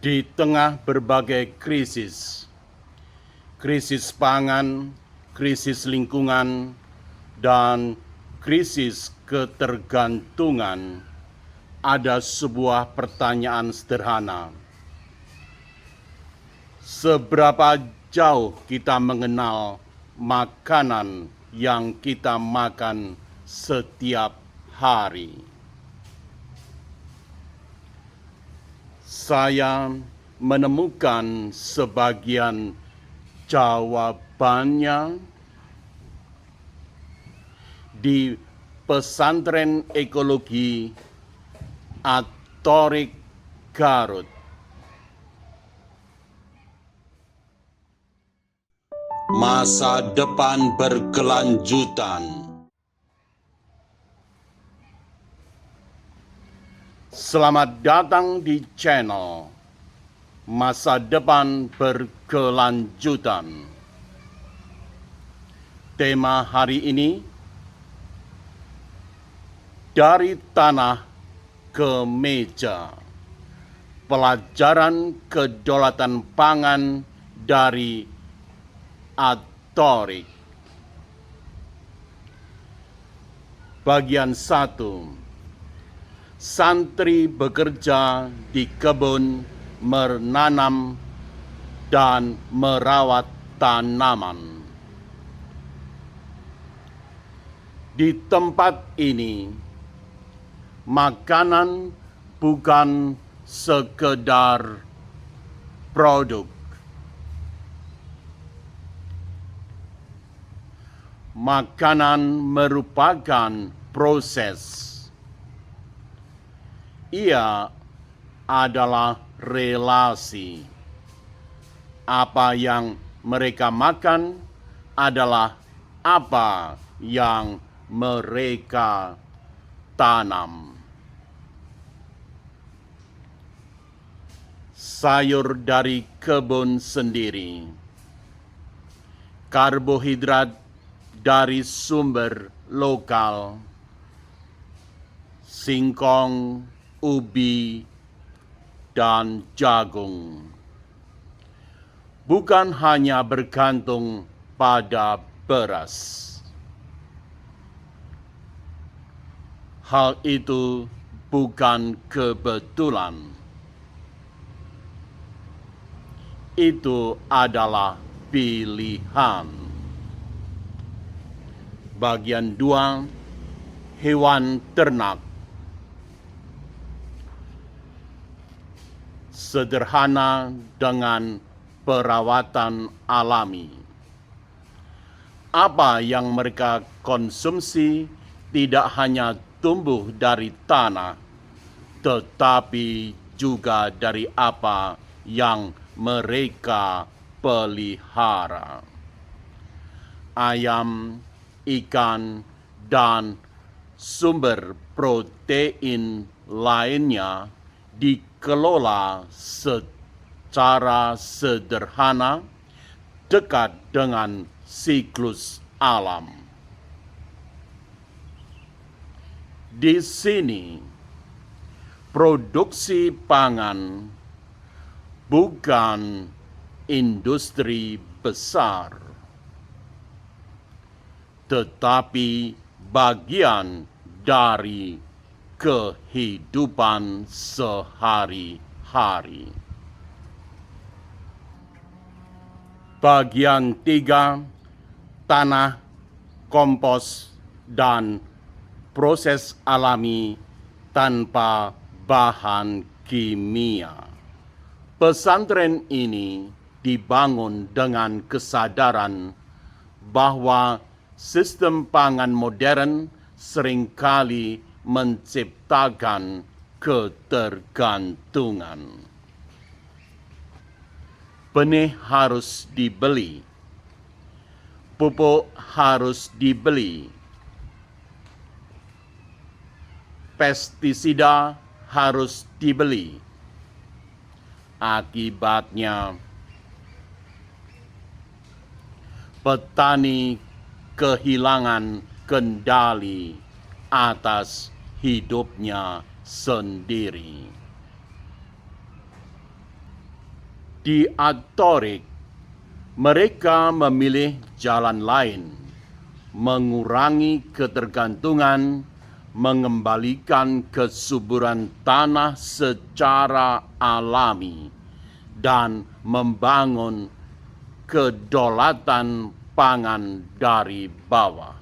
Di tengah berbagai krisis pangan, krisis lingkungan, dan krisis ketergantungan, ada sebuah pertanyaan sederhana. Seberapa jauh kita mengenal makanan yang kita makan setiap hari? Saya menemukan sebagian jawabannya di Pesantren Ekologi Atorik Garut. Masa depan berkelanjutan. Selamat datang di channel Masa Depan Berkelanjutan. Tema hari ini, dari tanah ke meja. Pelajaran kedaulatan pangan dari Atorik. Bagian 1. Santri bekerja di kebun, menanam dan merawat tanaman. Di tempat ini, makanan bukan sekedar produk. Makanan merupakan proses. Ia adalah relasi. Apa yang mereka makan adalah apa yang mereka tanam. Sayur dari kebun sendiri, karbohidrat dari sumber lokal, singkong, ubi, dan jagung. Bukan hanya bergantung pada beras. Hal itu bukan kebetulan. Itu adalah pilihan. Bagian 2, hewan ternak. Sederhana dengan perawatan alami. Apa yang mereka konsumsi tidak hanya tumbuh dari tanah, tetapi juga dari apa yang mereka pelihara. Ayam, ikan, dan sumber protein lainnya dikelola secara sederhana dekat dengan siklus alam. Di sini, produksi pangan bukan industri besar, tetapi bagian dari kehidupan sehari-hari. Bagian 3, tanah, kompos, dan proses alami tanpa bahan kimia. Pesantren ini dibangun dengan kesadaran bahwa sistem pangan modern seringkali menciptakan ketergantungan. Benih harus dibeli, pupuk harus dibeli, pestisida harus dibeli. Akibatnya, petani kehilangan kendali atas hidupnya sendiri. Di Atorik, mereka memilih jalan lain, mengurangi ketergantungan, mengembalikan kesuburan tanah secara alami, dan membangun kedaulatan pangan dari bawah.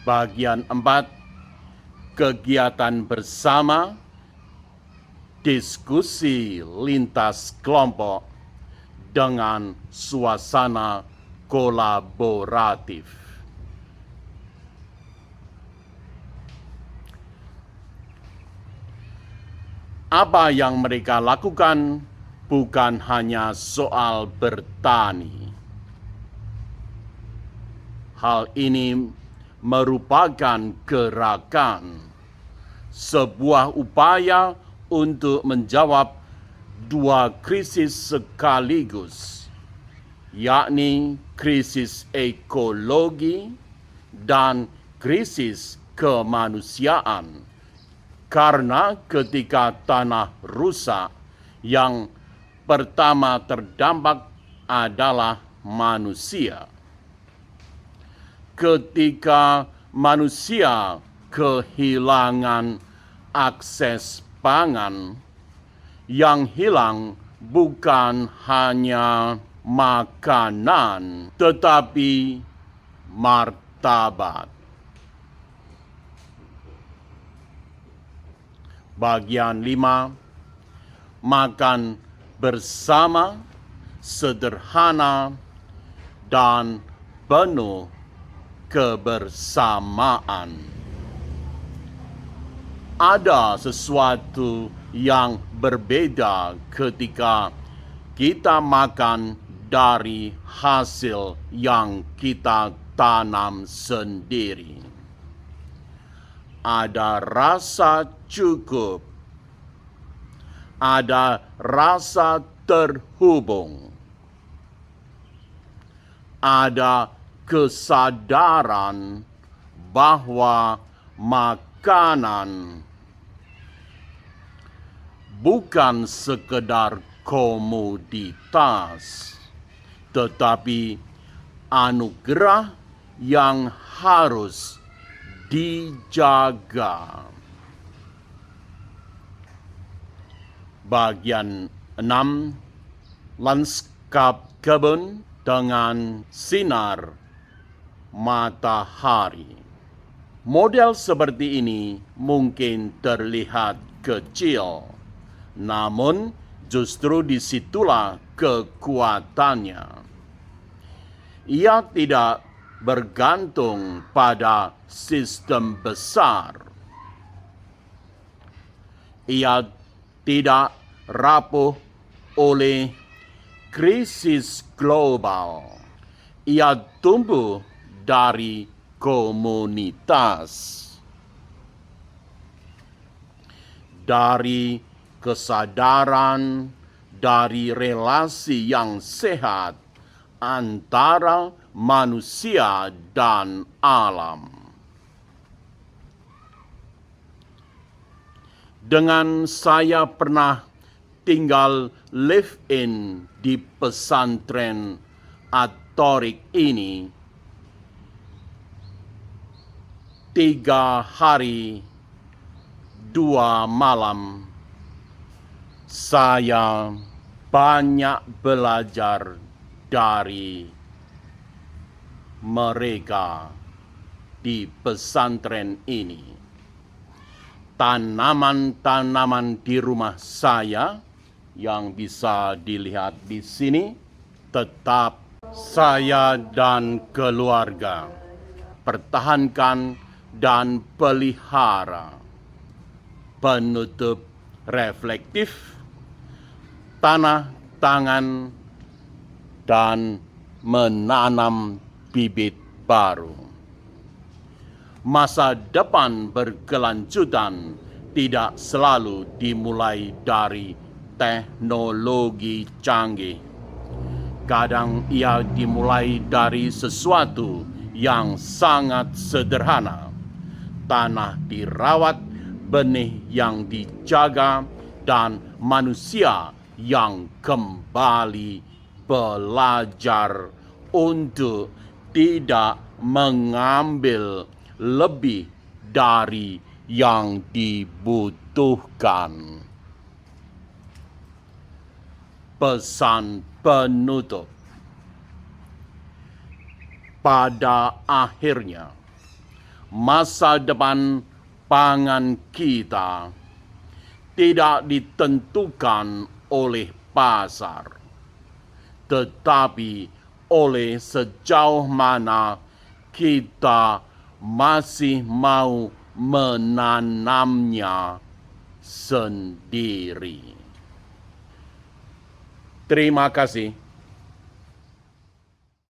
Bagian 4, kegiatan bersama, diskusi lintas kelompok dengan suasana kolaboratif. Apa yang mereka lakukan bukan hanya soal bertani. Hal ini merupakan gerakan, sebuah upaya untuk menjawab dua krisis sekaligus, yakni krisis ekologi dan krisis kemanusiaan. Karena ketika tanah rusak, yang pertama terdampak adalah manusia. Ketika manusia kehilangan akses pangan, yang hilang bukan hanya makanan, tetapi martabat. Bagian 5, makan bersama, sederhana, dan penuh kebersamaan. Ada sesuatu yang berbeda ketika kita makan dari hasil yang kita tanam sendiri. Ada rasa cukup, ada rasa terhubung, ada kesadaran bahwa makanan bukan sekedar komoditas, tetapi anugerah yang harus dijaga. Bagian 6, lanskap kebun dengan sinar matahari. Model seperti ini mungkin terlihat kecil, namun justru disitulah kekuatannya. Ia tidak bergantung pada sistem besar. Ia tidak rapuh oleh krisis global. Ia tumbuh dari komunitas, dari kesadaran, dari relasi yang sehat antara manusia dan alam. Dengan saya pernah tinggal live-in di pesantren Atorik ini 3 hari 2 malam, saya banyak belajar dari mereka di pesantren ini. Tanaman-tanaman di rumah saya yang bisa dilihat di sini tetap saya dan keluarga pertahankan dan pelihara. Penutup reflektif, tanah tangan, dan menanam bibit baru. Masa depan berkelanjutan tidak selalu dimulai dari teknologi canggih. Kadang ia dimulai dari sesuatu yang sangat sederhana. Tanah dirawat, benih yang dijaga, dan manusia yang kembali belajar untuk tidak mengambil lebih dari yang dibutuhkan. Pesan penutup. Pada akhirnya, masa depan pangan kita tidak ditentukan oleh pasar, tetapi oleh sejauh mana kita masih mau menanamnya sendiri. Terima kasih.